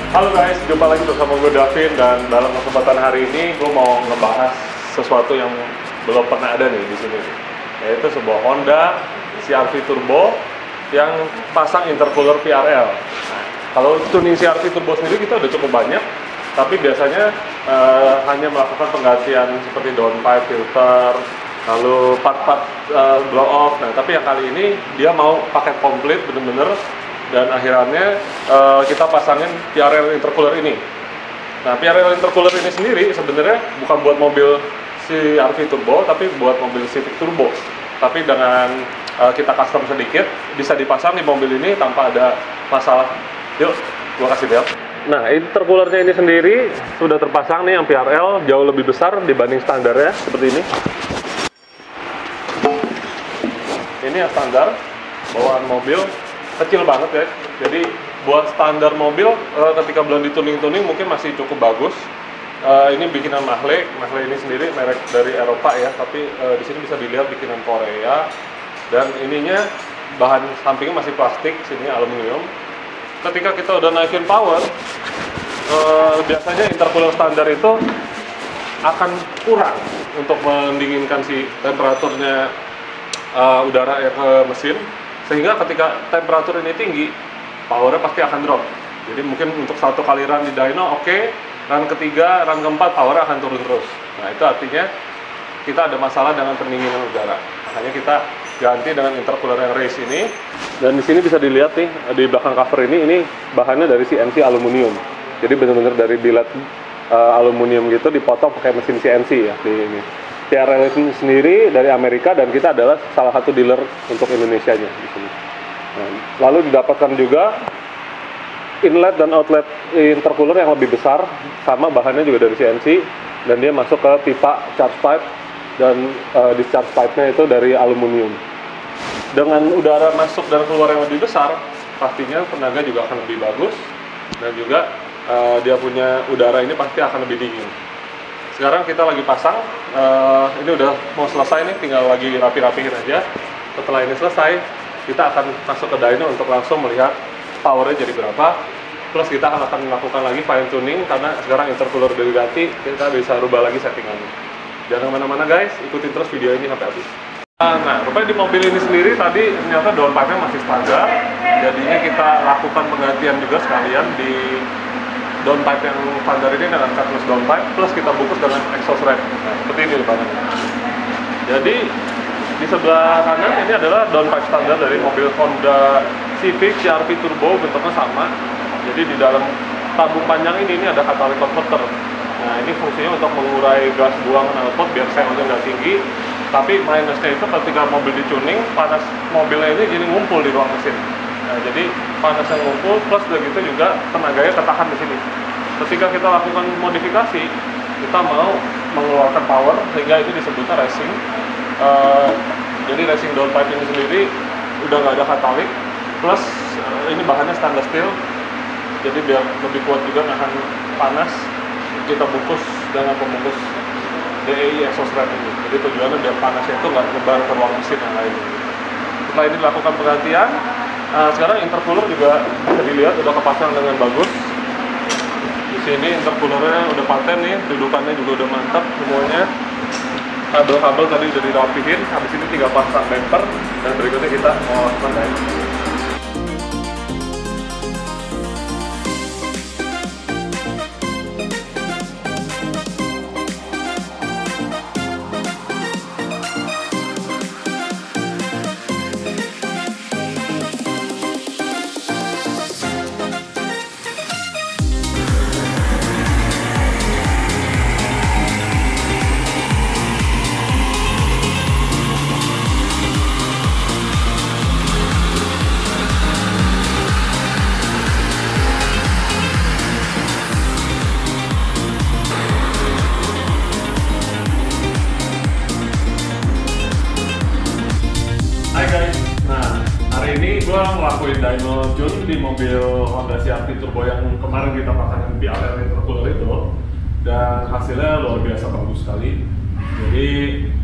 Halo guys, jumpa lagi bersama gue Davin, dan dalam kesempatan hari ini gue mau ngebahas sesuatu yang belum pernah ada nih di sini, yaitu sebuah Honda CR-V Turbo yang pasang intercooler PRL. Nah, kalau tuning CR-V Turbo sendiri kita udah cukup banyak, tapi biasanya hanya melakukan penggantian seperti downpipe, filter, lalu part-part blow off. Nah, tapi yang kali ini dia mau paket komplit bener-bener, dan akhirnya kita pasangin PRL intercooler ini. Nah, PRL intercooler ini sendiri sebenarnya bukan buat mobil CR-V Turbo, tapi buat mobil Civic Turbo. Tapi dengan kita custom sedikit, bisa dipasang di mobil ini tanpa ada masalah. Yuk, gua kasih lihat. Nah, intercoolernya ini sendiri sudah terpasang nih yang PRL jauh lebih besar dibanding standarnya seperti ini. Ini yang standar bawaan mobil, kecil banget ya. Jadi buat standar mobil ketika belum dituning-tuning mungkin masih cukup bagus. Ini bikinan Mahle ini sendiri merek dari Eropa ya, tapi di sini bisa dilihat bikinan Korea. Dan ininya bahan sampingnya masih plastik, sini aluminium. Ketika kita udah naikin power, biasanya intercooler standar itu akan kurang untuk mendinginkan si temperaturnya udara ya ke mesin, sehingga ketika temperatur ini tinggi, powernya pasti akan drop. Jadi mungkin untuk satu kali run di dyno oke, run ketiga, run keempat powernya akan turun terus. Nah, itu artinya kita ada masalah dengan pendinginan udara. Makanya kita ganti dengan intercooler yang race ini. Dan di sini bisa dilihat nih di belakang cover ini bahannya dari CNC aluminium. Jadi benar-benar dari billet aluminium gitu dipotong pakai mesin CNC ya di ini. PRL sendiri dari Amerika, dan kita adalah salah satu dealer untuk Indonesianya di sini. Nah, lalu didapatkan juga inlet dan outlet intercooler yang lebih besar, sama bahannya juga dari CNC, dan dia masuk ke pipa charge pipe, dan discharge pipe-nya itu dari aluminium. Dengan udara masuk dan keluar yang lebih besar, pastinya tenaga juga akan lebih bagus, dan juga dia punya udara ini pasti akan lebih dingin. Sekarang kita lagi pasang, ini udah mau selesai nih, tinggal lagi rapi-rapihin aja. Setelah ini selesai, kita akan masuk ke dyno untuk langsung melihat powernya jadi berapa. Plus kita akan melakukan lagi fine tuning, karena sekarang intercooler udah diganti, kita bisa rubah lagi settingannya. Jangan kemana-mana guys, ikutin terus video ini sampai habis. Nah, rupanya di mobil ini sendiri tadi ternyata downpipe-nya masih standar, jadinya kita lakukan penggantian juga sekalian di downpipe yang standar ini dengan cutlass downpipe, plus kita bungkus dengan exhaust wrap. Nah, seperti ini depannya. Jadi di sebelah kanan ini adalah downpipe standar dari mobil Honda Civic CR-V Turbo, bentuknya sama. Jadi di dalam tabung panjang ini ada catalytic converter. Nah, ini fungsinya untuk mengurai gas buang knalpot biar CO-nya nggak tinggi. Tapi minusnya itu ketika mobil dituning, panas mobilnya ini jadi ngumpul di ruang mesin. Nah, jadi panasnya ngumpul, plus udah gitu juga tenaganya ketahan di sini. Ketika kita lakukan modifikasi, kita mau mengeluarkan power, sehingga itu disebutnya racing. Jadi racing downpipe ini sendiri udah nggak ada katalik, plus ini bahannya stainless steel, jadi biar lebih kuat juga nahan panas. Kita bungkus dengan pembungkus DEI exhaust wrap ini. Jadi tujuannya biar panasnya itu nggak nyebar ke ruang mesin yang lain. Setelah ini dilakukan penggantian, sekarang intercooler juga bisa dilihat udah kepasang dengan bagus. Di sini intercoolernya udah paten nih, dudukannya juga udah mantap semuanya. Kabel-kabel tadi udah dirapihin, habis ini tinggal pasang bumper, dan berikutnya kita mau lakukan dyno. Gue ngelakuin dyno tune di mobil Honda CR-V Turbo yang kemarin kita pasangin PRL intercooler itu, dan hasilnya luar biasa bagus sekali. Jadi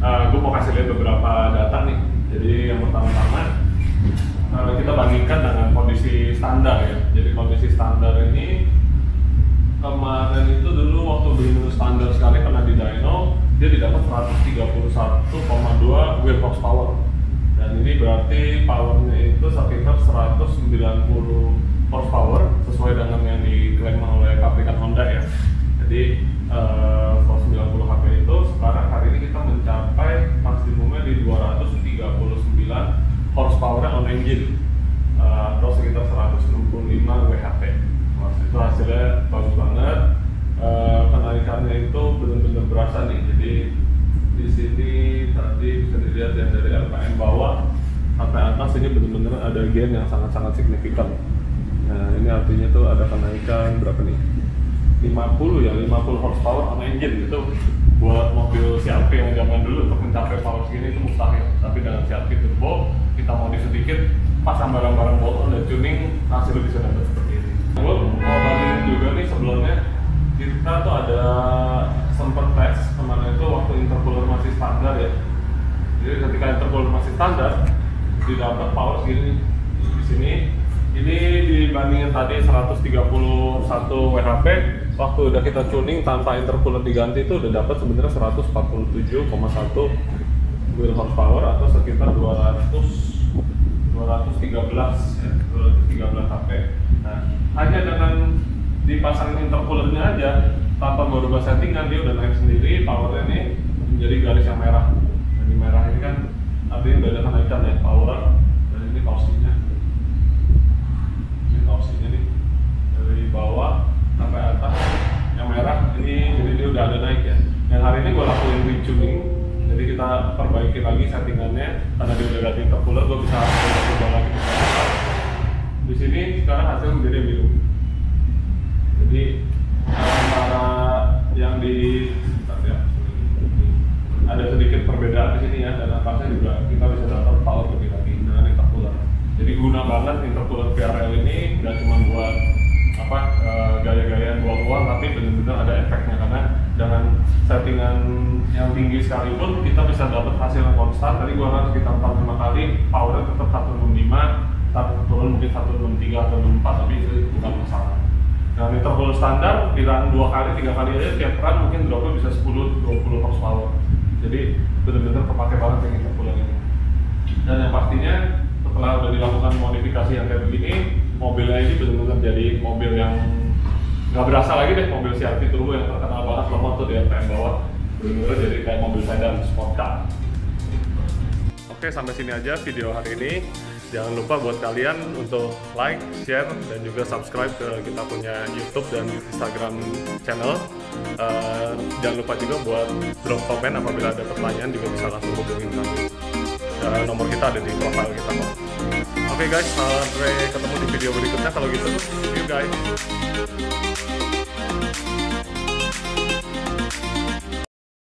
gue mau kasih lihat beberapa data nih. Jadi yang pertama-tama kita bandingkan dengan kondisi standar ya. Jadi kondisi standar ini kemarin itu dulu waktu benar-benar standar sekali pernah di dyno, dia didapat 131,2 wheel horsepower. Dan ini berarti powernya itu sekitar 190 horsepower sesuai dengan yang diklaim oleh pabrikan Honda ya. Jadi 190 HP itu sekarang hari ini kita mencapai maksimumnya di 239 horsepower on engine atau sekitar 165 WHP. Itu hasilnya bagus banget. Kenaikannya itu benar-benar berasa nih. Jadi di sini tadi bisa dilihat ya dari RPM bawah sampai atas ini benar-benar ada gain yang sangat-sangat signifikan. Nah ini artinya tuh ada kenaikan berapa nih? 50 ya, 50 horsepower on engine itu buat mobil CR-V yang zaman dulu untuk mencapai power segini itu mustahil. Tapi dengan CR-V turbo kita modif sedikit, pasang barang-barang bolt-on dan tuning, hasilnya bisa dapat seperti ini. Gue mau bandingin juga nih sebelumnya kita tuh ada sempat tes kemarin itu waktu intercooler masih standar ya. Jadi ketika intercooler masih standar didapat power segini di sini. Ini dibandingin tadi 131 WHP, waktu udah kita tuning tanpa intercooler diganti itu udah dapat sebenarnya 147,1 wheel horsepower atau sekitar 213 HP. Nah, hanya dengan dipasangin intercoolernya aja tanpa merubah settingan dia udah naik sendiri, powernya ini menjadi garis yang merah. Dan di merah ini kan artinya udah ada kenaikan ya power, dan ini torsinya. Torsinya nih dari bawah sampai atas yang merah ini, jadi dia udah ada naik ya. Yang hari ini gue lakuin retuning, jadi kita perbaiki lagi settingannya karena dia udah ganti intercooler, gue bisa coba lagi di sini. Sekarang hasil menjadi biru. Jadi antara yang di ya, ada sedikit perbedaan di sini ya, dan atasnya juga kita bisa dapat power lebih lagi dengan intercooler. Jadi guna banget intercooler VRL ini, nggak cuma buat apa gaya-gayaan buang uang, tapi benar-benar ada efeknya karena dengan settingan yang tinggi sekalipun kita bisa dapat hasil yang konstan. Tadi gua harus kita 45 kali, powernya tetap 165, turun mungkin 163 atau 164, tapi itu bukan masalah. Nah intercooler standar di run 2 kali 3 kali aja tiap run mungkin dropnya bisa 10-20 horsepower. Jadi benar-benar kepake banget yang intercooler ini. Dan yang pastinya setelah udah dilakukan modifikasi yang kayak begini, mobilnya ini benar-benar jadi mobil yang nggak berasa lagi deh mobil CR-V turbo yang terkenal banget lemot tuh di RPM bawah, benar-benar jadi kayak mobil sedan sport car. Oke, sampai sini aja video hari ini. Jangan lupa buat kalian untuk like, share, dan juga subscribe ke kita punya YouTube dan Instagram channel. Jangan lupa juga buat drop komen apabila ada pertanyaan, juga bisa langsung hubungin kami. Nomor kita ada di profile kita kok. Oke guys, sampai ketemu di video berikutnya. Kalau gitu, see you guys.